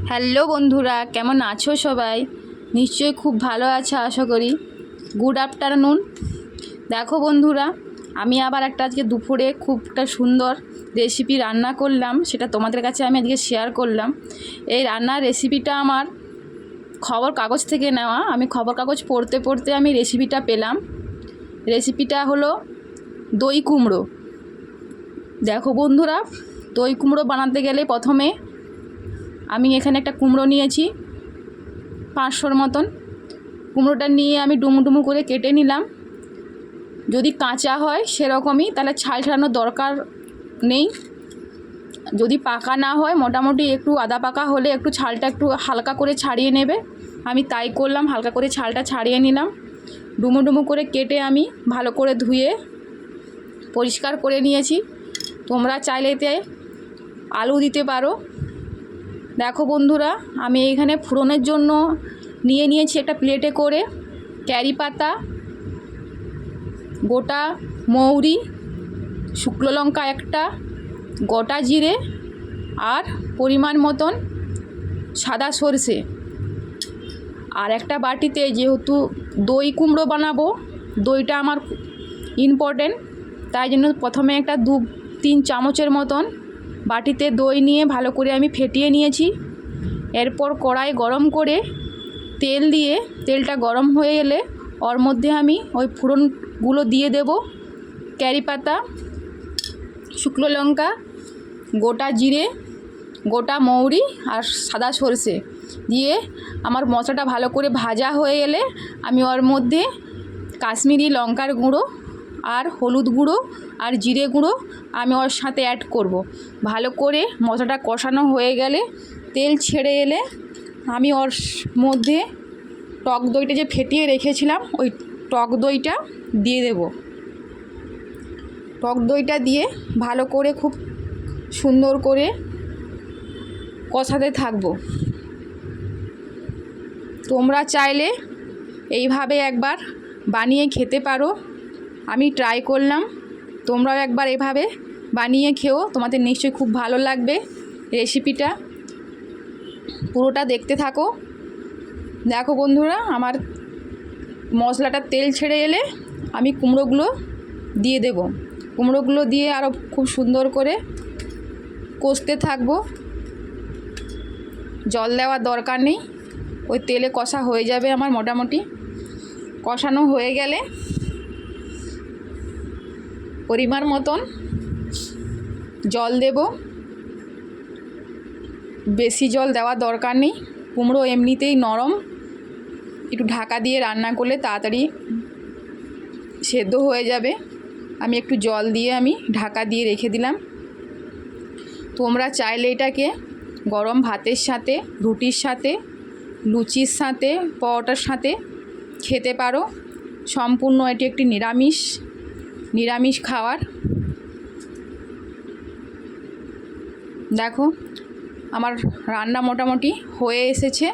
Hello বন্ধুরা, কেমন আছো সবাই? নিশ্চয়ই খুব ভালো আছো আশা করি। Good afternoon. দেখো বন্ধুরা, আমি আবার আজকে দুপুরে খুব একটা সুন্দর রেসিপি রান্না করলাম, সেটা তোমাদের কাছে আমি আজকে শেয়ার করলাম। এই রান্নার রেসিপিটা আমার খবর কাগজ থেকে নেওয়া। আমি খবর কাগজ পড়তে পড়তে আমি রেসিপিটা পেলাম। রেসিপিটা হলো দই কুমড়ো। দেখো বন্ধুরা, দই কুমড়ো বানাতে গেলে প্রথমে আমি এখানে একটা কুমড়ো নিয়েছি 500-র মতন। কুমড়োটা নিয়ে আমি ডুমু ডুমু করে কেটে নিলাম। যদি কাঁচা হয় সেরকমই, তাহলে ছাল ছাড়ানোর দরকার নেই। যদি পাকা না হয়, মোটামুটি একটু আদা পাকা হলে একটু ছালটা একটু হালকা করে ছাড়িয়ে নেবে। আমি তাই করলাম, হালকা করে ছালটা ছাড়িয়ে নিলাম। ডুমু ডুমু করে কেটে আমি ভালো করে ধুয়ে পরিষ্কার করে নিয়েছি। তোমরা চাইলে এতে আলু দিতে পারো। দেখো বন্ধুরা, আমি এখানে ফোড়নের জন্য নিয়েছি একটা প্লেটে করে ক্যারি পাতা, গোটা মৌরি, শুকনো লঙ্কা একটা, গোটা জিরে আর পরিমাণ মতন সাদা সরষে। আর একটা বাটিতে, যেহেতু দই কুমড়ো বানাবো, দইটা আমার ইম্পর্টেন্ট, তাই জন্য প্রথমে একটা 2-3 চামচের মতন বাটিতে দই নিয়ে ভালো করে আমি ফেটিয়ে নিয়েছি। এরপর কড়াই গরম করে তেল দিয়ে, তেলটা গরম হয়ে এলে ওর মধ্যে আমি ওই ফোড়নগুলো দিয়ে দেব। ক্যারি পাতা, শুকনো লঙ্কা, গোটা জিরে, গোটা মৌরি আর সাদা সরষে দিয়ে আমার মশলাটা ভালো করে ভাজা হয়ে এলে আমি ওর মধ্যে কাশ্মীরি লঙ্কার গুঁড়ো আর হলুদ গুঁড়ো আর জিরে গুঁড়ো আমি ওর সাথে অ্যাড করব। ভালো করে মশলাটা কষানো হয়ে গেলে, তেল ছেড়ে এলে আমি ওর মধ্যে টক দইটা যে ফেটিয়ে রেখেছিলাম, ওই টক দইটা দিয়ে দেব। টক দইটা দিয়ে ভালো করে খুব সুন্দর করে কষাতে থাকবো। তোমরা চাইলে এইভাবে একবার বানিয়ে খেতে পারো। আমি ট্রাই করলাম, তোমরাও একবার এভাবে বানিয়ে খেও, তোমাদের নিশ্চয়ই খুব ভালো লাগবে রেসিপিটা। পুরোটা দেখতে থাকো। দেখো বন্ধুরা, আমার মশলাটা তেল ছেড়ে এলে আমি কুমড়োগুলো দিয়ে দেব। কুমড়োগুলো দিয়ে আরও খুব সুন্দর করে কষতে থাকবো। জল দেওয়ার দরকার নেই, ওই তেলে কষা হয়ে যাবে আমার। মোটামুটি কষানো হয়ে গেলে পরিমাণ মতন জল দেব। বেশি জল দেওয়ার দরকার নেই, কুমড়ো এমনিতেই নরম। একটু ঢাকা দিয়ে রান্না করলে তাড়াতাড়ি সেদ্ধ হয়ে যাবে। আমি একটু জল দিয়ে আমি ঢাকা দিয়ে রেখে দিলাম। তোমরা চাইলে এটাকে গরম ভাতের সাথে, রুটির সাথে, লুচির সাথে, পরোটার সাথে খেতে পারো। সম্পূর্ণ এটি একটি নিরামিষ খাবার। দেখো, আমার রান্না মোটামুটি হয়ে এসেছে।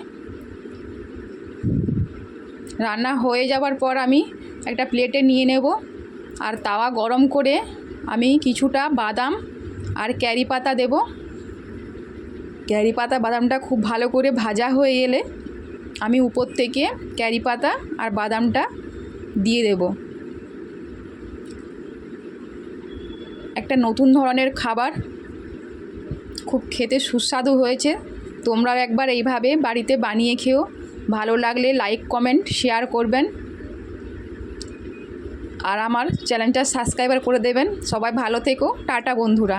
রান্না হয়ে যাওয়ার পর আমি একটা প্লেটে নিয়ে নেব। আর তাওয়া গরম করে আমি কিছুটা বাদাম আর ক্যারি পাতা দেব। ক্যারি পাতা বাদামটা খুব ভালো করে ভাজা হয়ে এলে আমি উপর থেকে ক্যারি পাতা আর বাদামটা দিয়ে দেব। একটা নতুন ধরনের খাবার, খুব খেতে সুস্বাদু হয়েছে। তোমরাও একবার এইভাবে বাড়িতে বানিয়ে খেও। ভালো লাগলে লাইক, কমেন্ট, শেয়ার করবেন আর আমার চ্যানেলটা সাবস্ক্রাইব করে দেবেন। সবাই ভালো থেকো। টাটা বন্ধুরা।